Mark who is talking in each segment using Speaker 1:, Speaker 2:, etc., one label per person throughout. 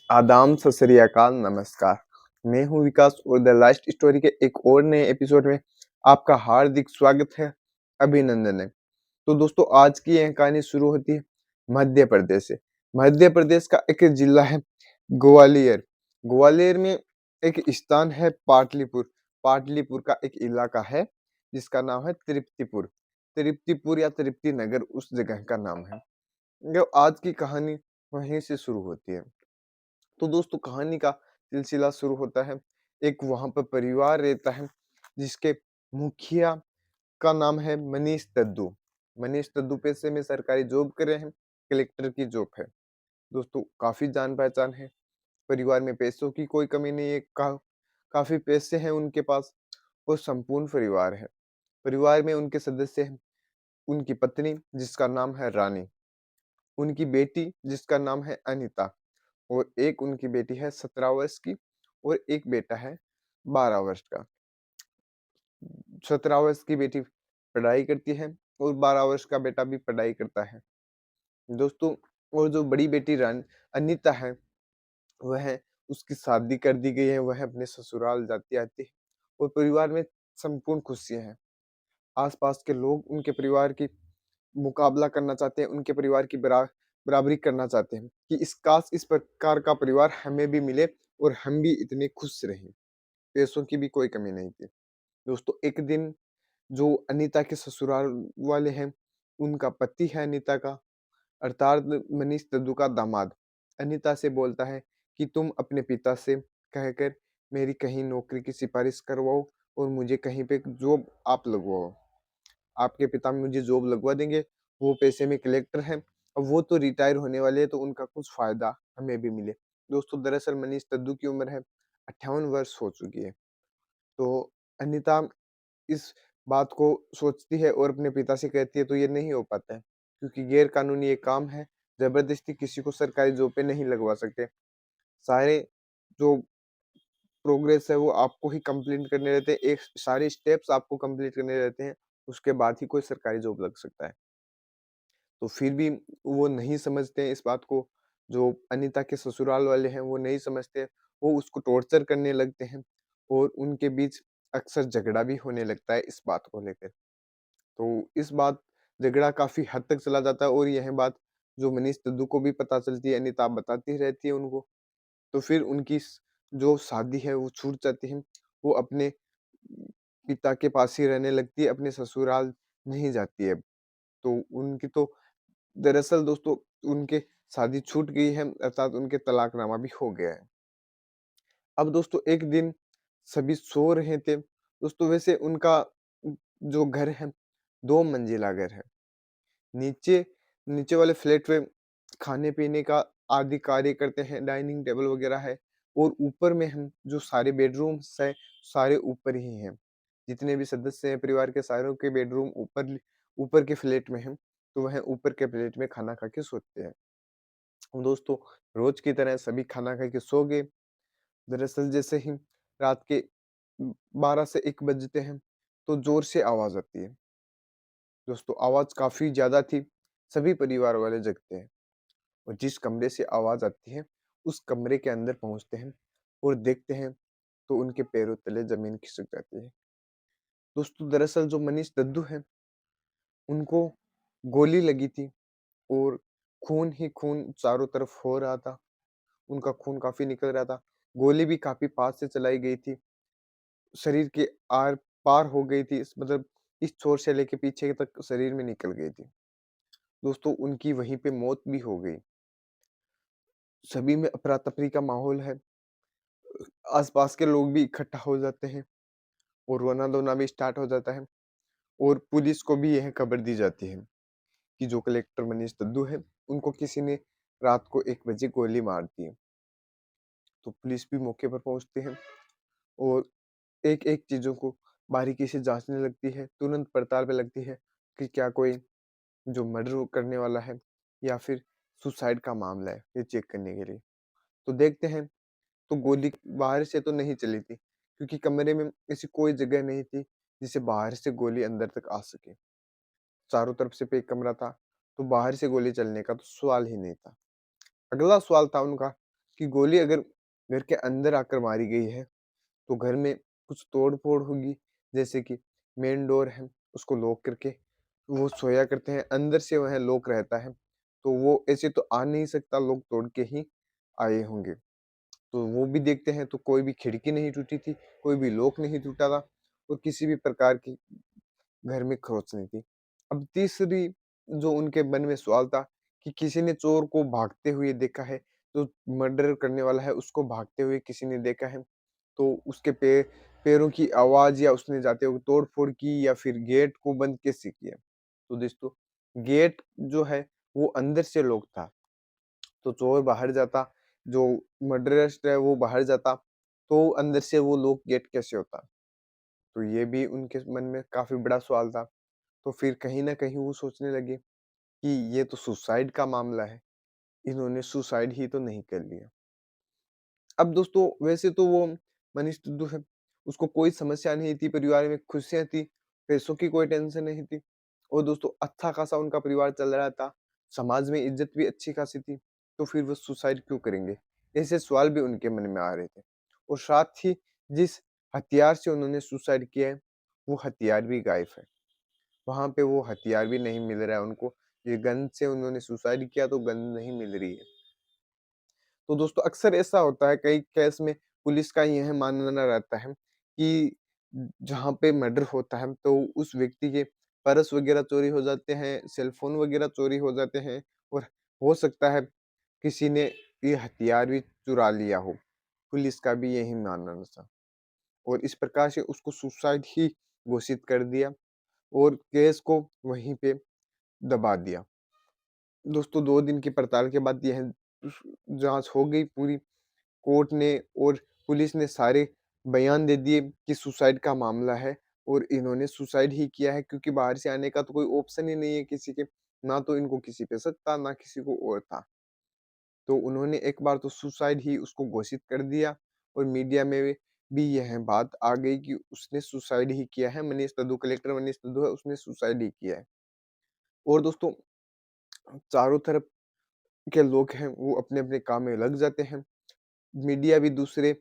Speaker 1: आदाम सत श्री अकाल नमस्कार। मैं हूं विकास और द लास्ट स्टोरी के एक और नए एपिसोड में आपका हार्दिक स्वागत है, अभिनंदन है। तो दोस्तों आज की यह कहानी शुरू होती है मध्य प्रदेश से। मध्य प्रदेश का एक जिला है ग्वालियर। ग्वालियर में एक स्थान है पाटलिपुर। पाटलिपुर का एक इलाका है जिसका नाम है तृप्तिपुर। तृप्तिपुर या तृप्ति नगर उस जगह का नाम है। जो आज की कहानी वहीं से शुरू होती है। तो दोस्तों कहानी का सिलसिला शुरू होता है। एक वहां पर परिवार रहता है जिसके मुखिया का नाम है मनीष दद्दू। मनीष दद्दू पैसे में सरकारी जॉब कर रहे हैं, कलेक्टर की जॉब है। दोस्तों काफी जान पहचान है, परिवार में पैसों की कोई कमी नहीं है। काफी पैसे हैं उनके पास और संपूर्ण परिवार है। परिवार में उनके सदस्य हैं उनकी पत्नी जिसका नाम है रानी, उनकी बेटी जिसका नाम है अनीता और एक उनकी बेटी है 17 वर्ष की और एक बेटा है 12 वर्ष का। 17 वर्ष की बेटी पढ़ाई करती है और 12 वर्ष का बेटा भी पढ़ाई करता है। दोस्तों और जो बड़ी बेटी रान अनीता है वह उसकी शादी कर दी गई है, वह अपने ससुराल जाती आती है और परिवार में संपूर्ण खुशियां हैं। आसपास के लोग उनके परिवार की मुकाबला करना चाहते हैं, उनके परिवार की बराबरी करना चाहते हैं कि इस प्रकार का परिवार हमें भी मिले और हम भी इतने खुश रहें। पैसों की भी कोई कमी नहीं थी। दोस्तों एक दिन जो अनीता के ससुराल वाले हैं, उनका पति है अनीता का अर्थात मनीष दद्दू का दामाद, अनीता से बोलता है कि तुम अपने पिता से कहकर मेरी कहीं नौकरी की सिफारिश करवाओ और मुझे कहीं पे जॉब आप लगवाओ। आपके पिता मुझे जॉब लगवा देंगे, वो पैसे में कलेक्टर हैं, अब वो तो रिटायर होने वाले हैं तो उनका कुछ फायदा हमें भी मिले। दोस्तों दरअसल मनीष दद्दू की उम्र है 58 वर्ष हो चुकी है। तो अनीता इस बात को सोचती है और अपने पिता से कहती है तो ये नहीं हो पाता है क्योंकि गैर कानूनी ये काम है, जबरदस्ती किसी को सरकारी जॉब पे नहीं लगवा सकते। सारे जो प्रोग्रेस है वो आपको ही कंप्लीट करने रहते हैं, एक सारे स्टेप्स आपको कंप्लीट करने रहते हैं, उसके बाद ही कोई सरकारी जॉब लग सकता है। तो फिर भी वो नहीं समझते हैं इस बात को, जो अनीता के ससुराल वाले हैं वो नहीं समझते, वो उसको टॉर्चर करने लगते हैं और उनके बीच अक्सर झगड़ा भी होने लगता है इस बात को लेकर। तो इस बात झगड़ा काफ़ी हद तक चला जाता है और यह बात जो मनीष दद्दू को भी पता चलती है, अनीता बताती रहती है उनको। तो फिर उनकी जो शादी है वो छूट जाती है, वो अपने पिता के पास ही रहने लगती है, अपने ससुराल नहीं जाती है। तो उनकी तो दरअसल दोस्तों उनके शादी छूट गई है अर्थात उनके तलाकनामा भी हो गया है। अब दोस्तों एक दिन सभी सो रहे थे। दोस्तों वैसे उनका जो घर है 2 मंजिला घर है। नीचे नीचे वाले फ्लैट में खाने-पीने का आदि कार्य करते हैं, डाइनिंग टेबल वगैरह है और ऊपर में हम जो सारे बेडरूम्स हैं, सारे ऊपर ही हैं। जितने भी सदस्य हैं परिवार के सारों के बेडरूम ऊपर के फ्लैट में हैं, तो वह ऊपर के फ्लैट में खाना खा के सोते हैं। दोस्तों रोज की तरह सभी खाना खा के सो गए। दरअसल जैसे ही रात के 12 से 1 बजते हैं, तो ज़ोर से आवाज़ आती है। दोस्तों आवाज़ काफ़ी ज़्यादा थी, सभी परिवार वाले जगते हैं और जिस कमरे से आवाज़ आती है, उस कमरे के अंदर पहुँचते हैं और देखते हैं, तो उनके पैरों तले ज़मीन खिसक जाती है। दोस्तों दरअसल जो मनीष दद्दू हैं, उनको गोली लगी थी और खून ही खून चारों तरफ हो रहा था। उनका खून काफ़ी निकल रहा था। गोली भी काफ़ी पास से चलाई गई थी। शरीर के आर-पार हो गई थी मतलब इस छोर से लेके पीछे तक शरीर में निकल गई थी। दोस्तों उनकी वहीं पे मौत भी हो गई। सभी में अफरा-तफरी का माहौल है। आस-पास के लोग भी इकट्ठा हो जाते हैं और रोना-धोना भी स्टार्ट हो जाता है और पुलिस को भी यह खबर दी जाती है कि जो कलेक्टर मनीष दद्दू है, उनको किसी ने रात को 1 बजे गोली मार दी है। तो पुलिस भी मौके पर पहुँचती है और एक-एक चीज़ों को बारीकी से जाँचने लगती है, तुरंत पड़ताल पे लगती है कि क्या कोई जो मर्डर करने वाला है या फिर सुसाइड का मामला है, ये चेक करने के लिए। तो देखते हैं तो गोली बाहर से तो नहीं चली थी, क्योंकि कमरे में ऐसी कोई जगह नहीं थी, जिससे बाहर से गोली अंदर तक आ सके। चारों तरफ से पैक कमरा था, तो बाहर से गोली चलने का तो सवाल ही नहीं था। अगला सवाल था उनका कि गोली अगर घर के अंदर आकर मारी गई है, तो घर में कुछ तोड़-फोड़ होगी, जैसे कि मेन डोर है, उसको लॉक करके वो सोया करते हैं, अंदर से वह लॉक रहता है, तो वो ऐसे तो आ नहीं सकता, लॉक तोड़ के ही आए होंगे। तो वो भी देखते हैं तो कोई भी खिड़की नहीं टूटी थी, कोई भी लॉक नहीं टूटा था और किसी भी प्रकार की घर में खरोच नहीं थी। अब तीसरी जो उनके मन में सवाल था कि किसी ने चोर को भागते हुए देखा है, जो मर्डर करने वाला है उसको भागते हुए किसी ने देखा है, तो उसके पैरों की आवाज़ या उसने जाते हुए तोड़-फोड़ की या फिर गेट को बंद कैसे किया? तो दोस्तों गेट जो है वो अंदर से लॉक था, तो चोर बाहर जाता, जो मर्डरर है वो बाहर जाता, तो अंदर से वो लॉक गेट कैसे होता? तो ये भी उनके मन में काफ़ी बड़ा सवाल था। तो फिर कहीं न कहीं वो सोचने लगे कि ये तो सुसाइड का मामला है, इन्होंने सुसाइड ही तो नहीं कर लिया। अब दोस्तों वैसे तो वो मनीष दुद्दू है, उसको कोई समस्या नहीं थी, परिवार में खुशियाँ थी, पैसों की कोई टेंशन नहीं थी और दोस्तों अच्छा खासा उनका परिवार चल रहा था, समाज में इज़्ज़त भी अच्छी खासी थी, तो फिर वो सुसाइड क्यों करेंगे? ऐसे सवाल भी उनके मन में आ रहे थे और साथ ही जिस हथियार से उन्होंने सुसाइड किया है, वो हथियार भी गायब है। वहाँ पे वो हथियार भी नहीं मिल रहा है उनको, ये गन से उन्होंने सुसाइड किया तो गन नहीं मिल रही है। तो दोस्तों अक्सर ऐसा होता है कई केस में पुलिस का यह मानना रहता है कि जहाँ पे मर्डर होता है तो उस व्यक्ति के पर्स वगैरह चोरी हो जाते हैं, सेल फोन वगैरह चोरी हो जाते हैं और हो सकता है किसी ने ये हथियार भी चुरा लिया हो। पुलिस का भी यही मानना था और इस प्रकार से उसको सुसाइड ही घोषित कर दिया और केस को वहीं पे दबा दिया। दोस्तों 2 दिन की पड़ताल के बाद यह जाँच हो गई पूरी। कोर्ट ने और पुलिस ने सारे बयान दे दिए कि सुसाइड का मामला है और इन्होंने सुसाइड ही किया है क्योंकि बाहर से आने का तो कोई ऑप्शन ही नहीं है किसी के, ना तो इनको किसी पे शक था, ना किसी को और था। तो उन्होंने एक बार तो सुसाइड ही उसको घोषित कर दिया और मीडिया में भी यह बात आ गई कि उसने सुसाइड ही किया है, मनीष दद्दू कलेक्टर मनीष दद्दू है, उसने सुसाइड ही किया है। और दोस्तों चारों तरफ के लोग हैं, वो अपने-अपने काम में लग जाते हैं। मीडिया भी दूसरे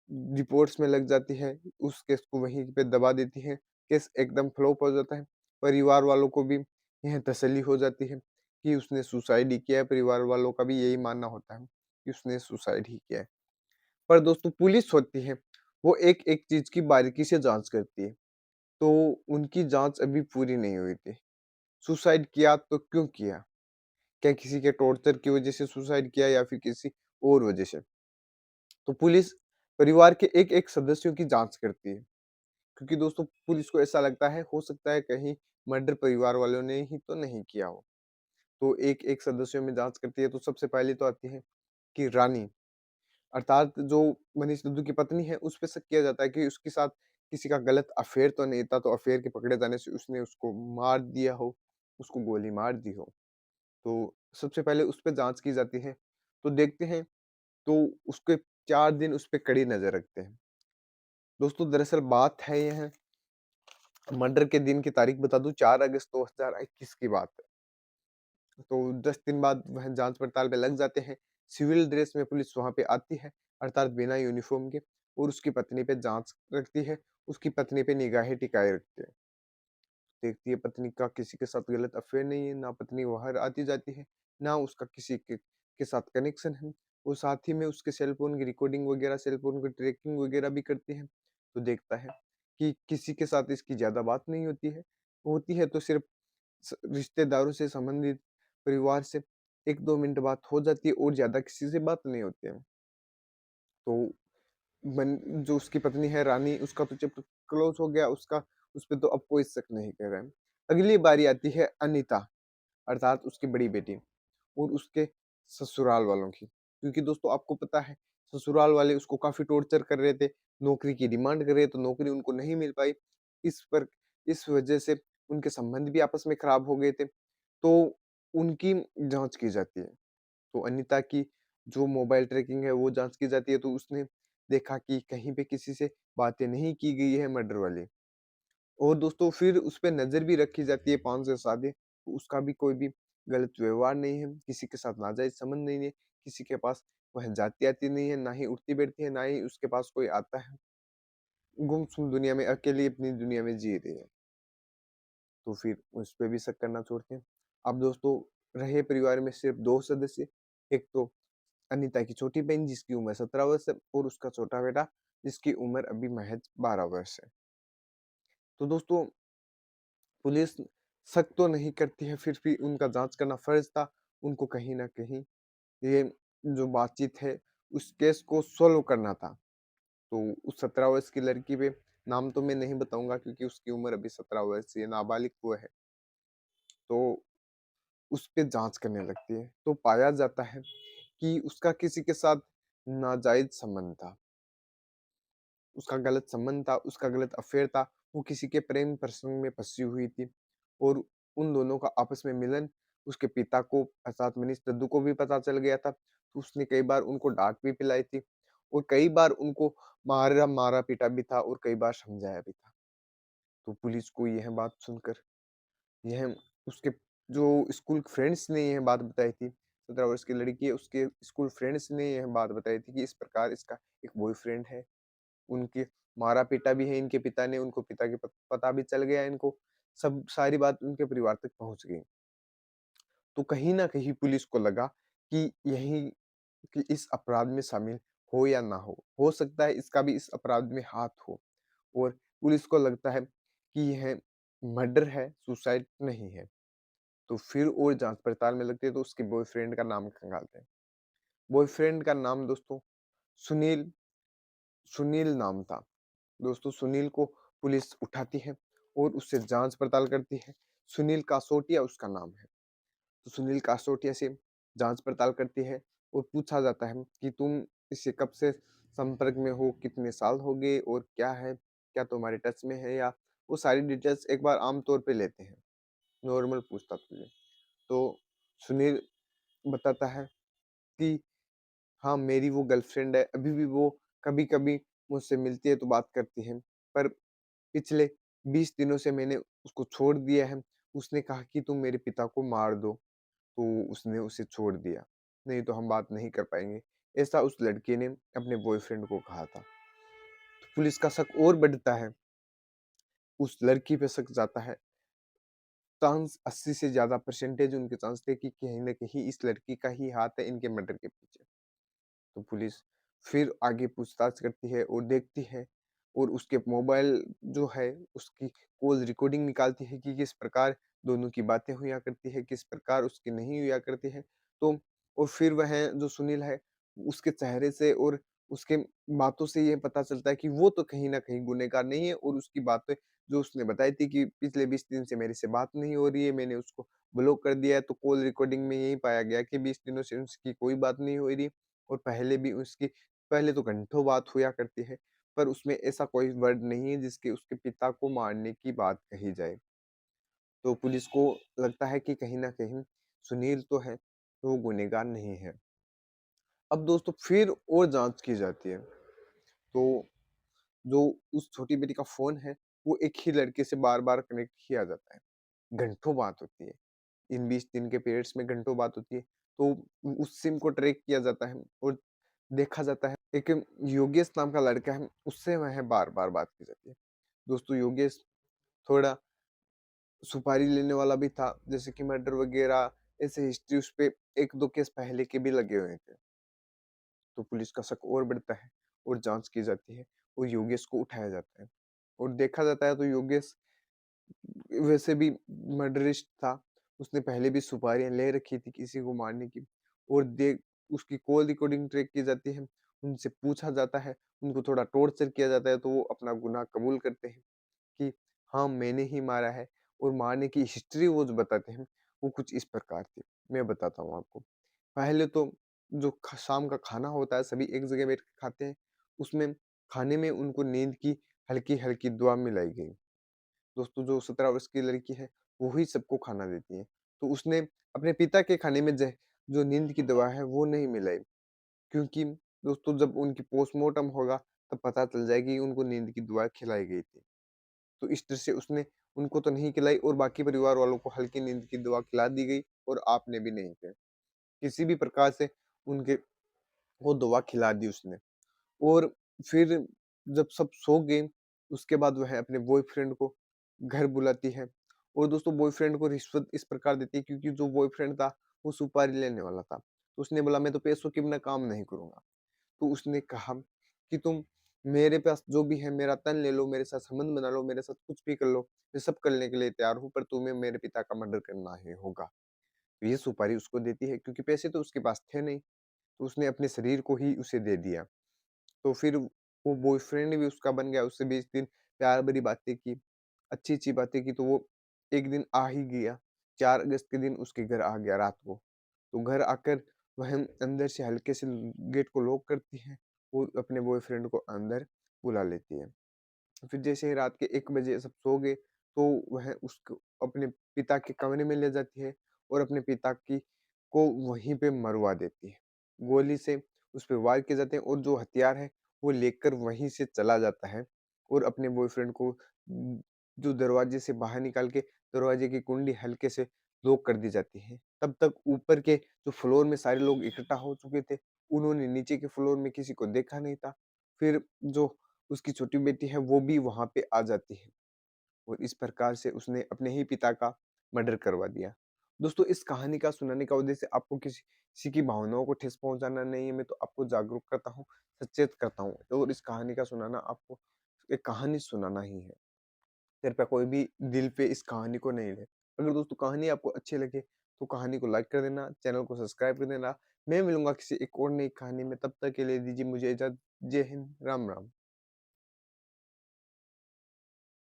Speaker 1: रिपोर्ट्स में लग जाती है, उस केस को वहीं पे दबा देती है, केस एकदम फ्लॉप हो जाता है। परिवार वालों को भी यह तसल्ली हो जाती है कि उसने सुसाइड ही किया है, परिवार वालों का भी यही मानना होता है कि उसने सुसाइड ही किया है। पर दोस्तों पुलिस होती है, वो एक-एक चीज़ की बारीकी से जाँच करती है, तो उनकी जाँच अभी पूरी नहीं हुई थी। सुसाइड किया तो क्यों किया? क्या किसी के टॉर्चर की वजह से सुसाइड किया या फिर किसी और वजह से? तो पुलिस परिवार के एक-एक सदस्यों की जाँच करती है, क्योंकि दोस्तों पुलिस को ऐसा लगता है, हो सकता है कहीं मर्डर परिवार वालों ने ही तो नहीं किया हो। तो एक-एक सदस्यों में जाँच करती है, तो सबसे पहले तो आती है कि रानी, अर्थात जो मनीष दद्दू की पत्नी है, उस पे शक किया जाता है कि उसके साथ किसी का गलत अफ़ेयर तो नहीं था, तो अफ़ेयर के पकड़े जाने से उसने उसको मार दिया हो, उसको गोली मार दी हो। तो सबसे पहले उस पे जाँच की जाती है, तो देखते हैं तो उसके 4 दिन उस पे कड़ी नज़र रखते हैं। दोस्तों दरअसल बात है यह मर्डर के दिन की तारीख बता दूँ 4 अगस्त 2021 की बात है। तो 10 दिन बाद वह जाँच-पड़ताल पे लग जाते हैं। सिविल ड्रेस में पुलिस वहाँ पे आती है, अर्थात बिना यूनिफ़ॉर्म के और उसकी पत्नी पे जाँच रखती है, उसकी पत्नी पे निगाहें टिकाए रखते हैं। देखती है पत्नी का किसी के साथ गलत अफ़ेयर नहीं है, ना पत्नी बाहर आती-जाती है, ना उसका किसी के साथ कनेक्शन है। और साथ ही में उसके सेल फ़ोन की रिकॉर्डिंग वगैरह, सेल फ़ोन की ट्रैकिंग वगैरह भी करती है। तो देखता है कि किसी के साथ इसकी ज़्यादा बात नहीं होती है तो सिर्फ़ रिश्तेदारों से संबंधित, परिवार से 1-2 मिनट बात हो जाती है और ज़्यादा किसी से बात नहीं होती है। तो मन जो उसकी पत्नी है रानी, उसका तो चैप्टर क्लोज़ हो गया, उसका उस पे तो अब कोई शक नहीं कर रहा है। अगली बारी आती है अनीता, अर्थात उसकी बड़ी बेटी और उसके ससुराल वालों की। क्योंकि दोस्तों आपको पता है, ससुराल वाले उसको काफ़ी टॉर्चर कर रहे थे, नौकरी की डिमांड कर रहे थे, तो नौकरी उनको नहीं मिल पाई। इस पर इस वजह से उनके संबंध भी आपस में खराब हो गए थे, तो उनकी जाँच की जाती है। तो अनीता की जो मोबाइल ट्रैकिंग है वो जाँच की जाती है, तो उसने देखा कि कहीं पे किसी से बातें नहीं की गई है मर्डर वाली। और दोस्तों फिर उसपे नज़र भी रखी जाती है 5 से 7 दिन, तो उसका भी कोई भी गलत व्यवहार नहीं है, किसी के साथ नाजायज़ संबंध नहीं है, किसी के पास वह जाती-आती नहीं है, ना ही उठती-बैठती है, ना ही उसके पास कोई आता है। गुमसुम दुनिया में अकेली अपनी दुनिया में जी रही है। तो फिर उस पे भी शक करना छोड़ते हैं। अब दोस्तों रहे परिवार में सिर्फ़ 2 सदस्य, एक तो अनीता की छोटी बहन जिसकी उम्र 17 वर्ष है और उसका छोटा बेटा जिसकी उम्र अभी महज़ 12 वर्ष है। तो दोस्तों पुलिस शक तो नहीं करती है, फिर भी उनका जाँच करना फ़र्ज़ था। उनको कहीं न कहीं ये जो बातचीत है, उस केस को सॉल्व करना था। तो उस 17 वर्ष की लड़की पे नाम तो मैं नहीं बताऊँगा क्योंकि उसकी उम्र अभी 17 वर्ष है, नाबालिग वो है। तो उस पे जाँच करने लगती है। तो पाया जाता है कि उसका किसी के साथ नाजायज़ संबंध था। उसका गलत संबंध था, उसका गलत अफ़ेयर था, वो किसी के प्रेम प्रसंग में फँसी हुई थी और उन दोनों का आपस में मिलन उसके पिता को अर्थात मनीष दद्दू को भी पता चल गया था। तो उसने कई बार उनको डाँट भी पिलाई थी और कई बार उनको मारा-पीटा भी था और कई बार समझाया भी था। तो पुलिस को यह बात सुनकर यह उसके जो स्कूल फ्रेंड्स ने यह बात बताई थी, 17 वर्ष की लड़की है, उसके स्कूल फ्रेंड्स ने यह बात बताई थी कि इस प्रकार इसका एक बॉयफ्रेंड है। उनके मारा-पीटा भी है इनके पिता ने, उनको पिता के पता भी चल गया इनको, सब सारी बात उनके परिवार तक पहुँच गई। तो कहीं न कहीं पुलिस को लगा कि यही कि इस अपराध में शामिल हो या ना हो। हो सकता है इसका भी इस अपराध में हाथ हो और पुलिस को लगता है कि यह मर्डर है, सुसाइड नहीं है। तो फिर और जाँच-पड़ताल में लगते हैं तो उसके बॉयफ्रेंड का नाम खंगालते हैं। बॉयफ्रेंड का नाम दोस्तों सुनील सुनील नाम था। दोस्तों सुनील को पुलिस उठाती है और उससे जाँच-पड़ताल करती है। सुनील कासोटिया उसका नाम है। तो सुनील कासोटिया से जाँच-पड़ताल करती है और पूछा जाता है कि तुम इससे कब से संपर्क में हो? कितने साल हो गए और क्या है? क्या तुम्हारे टच में है? या वो सारी डिटेल्स एक बार आम तौर पे लेते हैं, नॉर्मल पूछताछ के लिए। तो सुनील बताता है कि हाँ, मेरी वो गर्लफ्रेंड है, अभी भी वो कभी-कभी मुझसे मिलती है तो बात करती है। पर पिछले 20 दिनों से मैंने उसको छोड़ दिया है। उसने कहा कि तुम मेरे पिता को मार दो, तो उसने उसे छोड़ दिया। नहीं तो हम बात नहीं कर पाएँगे। ऐसा उस लड़के ने अपने बॉयफ्रेंड को कहा था। तो पुलिस का शक और बढ़ता है, उस लड़की पे शक जाता है। चांस 80 से ज़्यादा परसेंटेज उनके चांस थे कि कहीं न कहीं इस लड़की का ही हाथ है इनके मर्डर के पीछे। तो पुलिस फिर आगे पूछताछ करती है और देखती है और उसके मोबाइल जो है उसकी कॉल रिकॉर्डिंग निकालती है कि किस प्रकार दोनों की बातें हुआ करती है, किस प्रकार उसकी नहीं हुआ करती है। तो और फिर वह जो सुनील है उसके चेहरे से और उसके बातों से ये पता चलता है कि वो तो कहीं न कहीं गुनहगार नहीं है और उसकी बातें जो उसने बताई थी कि पिछले 20 दिन से मेरे से बात नहीं हो रही है, मैंने उसको ब्लॉक कर दिया है। तो कॉल रिकॉर्डिंग में यही पाया गया कि 20 दिनों से उसकी कोई बात नहीं हो रही। और पहले भी उसकी पहले तो घंटों बात हुआ करती है, पर उसमें ऐसा कोई वर्ड नहीं है जिसके उसके पिता को मारने की बात कही जाए। तो पुलिस को लगता है कि कहीं न कहीं सुनील तो है, तो वो गुनहगार नहीं है। अब दोस्तों फिर और जाँच की जाती है, तो जो उस छोटी बेटी का फ़ोन है, वो एक ही लड़के से बार-बार कनेक्ट किया जाता है। घंटों बात होती है। इन 20 दिन के पीरियड्स में घंटों बात होती है। तो उस सिम को ट्रैक किया जाता है और देखा जाता है एक योगेश नाम का लड़का है, उससे वह बार-बार बात की जाती है। दोस्तों योगेश थोड़ा सुपारी लेने वाला भी था, जैसे कि मर्डर वगैरह ऐसे हिस्ट्री उसपे 1-2 केस पहले के भी लगे हुए थे। तो पुलिस का शक और बढ़ता है और जाँच की जाती है और योगेश को उठाया जाता है और देखा जाता है तो योगेश वैसे भी मर्डरिस्ट था। उसने पहले भी सुपारियाँ ले रखी थी किसी को मारने की और उसकी कॉल रिकॉर्डिंग ट्रैक की जाती है, उनसे पूछा जाता है, उनको थोड़ा टॉर्चर किया जाता है तो वो अपना गुनाह कबूल करते हैं कि हाँ, मैंने ही मारा है और मारने की हिस्ट्री वो जो बताते हैं, वो कुछ इस प्रकार थी। मैं बताता हूँ आपको। पहले तो जो शाम का खाना होता है सभी एक जगह बैठ के खाते हैं, उसमें खाने में उनको नींद की हल्की-हल्की दवा मिलाई गई। दोस्तों जो 17 वर्ष की लड़की है, वो ही सबको खाना देती है। तो उसने अपने पिता के खाने में जो नींद की दवा है वो नहीं मिलाई, क्योंकि दोस्तों जब उनकी पोस्टमार्टम होगा तब पता चल जाएगी कि उनको नींद की दवा खिलाई गई थी। तो इस तरह से उसने उनको तो नहीं खिलाई और बाकी परिवार वालों को हल्की नींद की दवा खिला दी गई और आपने भी नहीं किया। किसी भी प्रकार से उनके वो दवा खिला दी उसने। और फिर जब सब सो गए, उसके बाद वह अपने बॉयफ्रेंड को घर बुलाती है और दोस्तों बॉयफ्रेंड को रिश्वत इस प्रकार देती है क्योंकि जो बॉयफ्रेंड था, वो सुपारी लेने वाला था। तो उसने बोला मैं तो पैसों के बिना काम नहीं करूँगा। तो उसने कहा कि तुम मेरे पास जो भी है मेरा तन ले लो, मेरे साथ संबंध बना लो, मेरे साथ कुछ भी कर लो, मैं सब करने के लिए तैयार हूँ पर तुम्हें मेरे पिता का मर्डर करना ही होगा। तो ये सुपारी उसको देती है क्योंकि पैसे तो उसके पास थे नहीं, तो उसने अपने शरीर को ही उसे दे दिया। तो फिर वो बॉयफ्रेंड भी उसका बन गया, उससे 20 दिन प्यार भरी बातें की, अच्छी-अच्छी बातें की, तो वो एक दिन आ ही गया। 4 अगस्त के दिन उसके घर आ गया रात को। तो घर आकर वह अंदर से हल्के से गेट को लॉक करती है और अपने बॉयफ्रेंड को अंदर बुला लेती है। फिर जैसे ही रात के 1 बजे सब सो गए, तो वह उसको अपने पिता के कमरे में ले जाती है और अपने पिता की को वहीं पे मरवा देती है। गोली से उस पे वार किए जाते हैं और जो हथियार है, वो लेकर वहीं से चला जाता है और अपने बॉयफ्रेंड को जो दरवाजे से बाहर निकाल के दरवाजे की कुंडी हल्के से लॉक कर दी जाती है। तब तक ऊपर के जो फ्लोर में सारे लोग इकट्ठा हो चुके थे, उन्होंने नीचे के फ्लोर में किसी को देखा नहीं था। फिर जो उसकी छोटी बेटी है वो भी वहाँ पे आ जाती है और इस प्रकार से उसने अपने ही पिता का मर्डर करवा दिया। दोस्तों इस कहानी का सुनाने का उद्देश्य आपको किसी किसी की भावनाओं को ठेस पहुँचाना नहीं है, मैं तो आपको जागरूक करता हूँ, सचेत करता हूँ और इस कहानी का सुनाना आपको एक कहानी सुनाना ही है। कृपया कोई भी दिल पे इस कहानी को नहीं ले। अगर दोस्तों कहानी आपको अच्छी लगे तो कहानी को लाइक कर देना, चैनल को सब्सक्राइब कर देना। मैं मिलूँगा किसी एक और नई कहानी में, तब तक के लिए दीजिए मुझे इजाज़त। जय हिंद, राम-राम।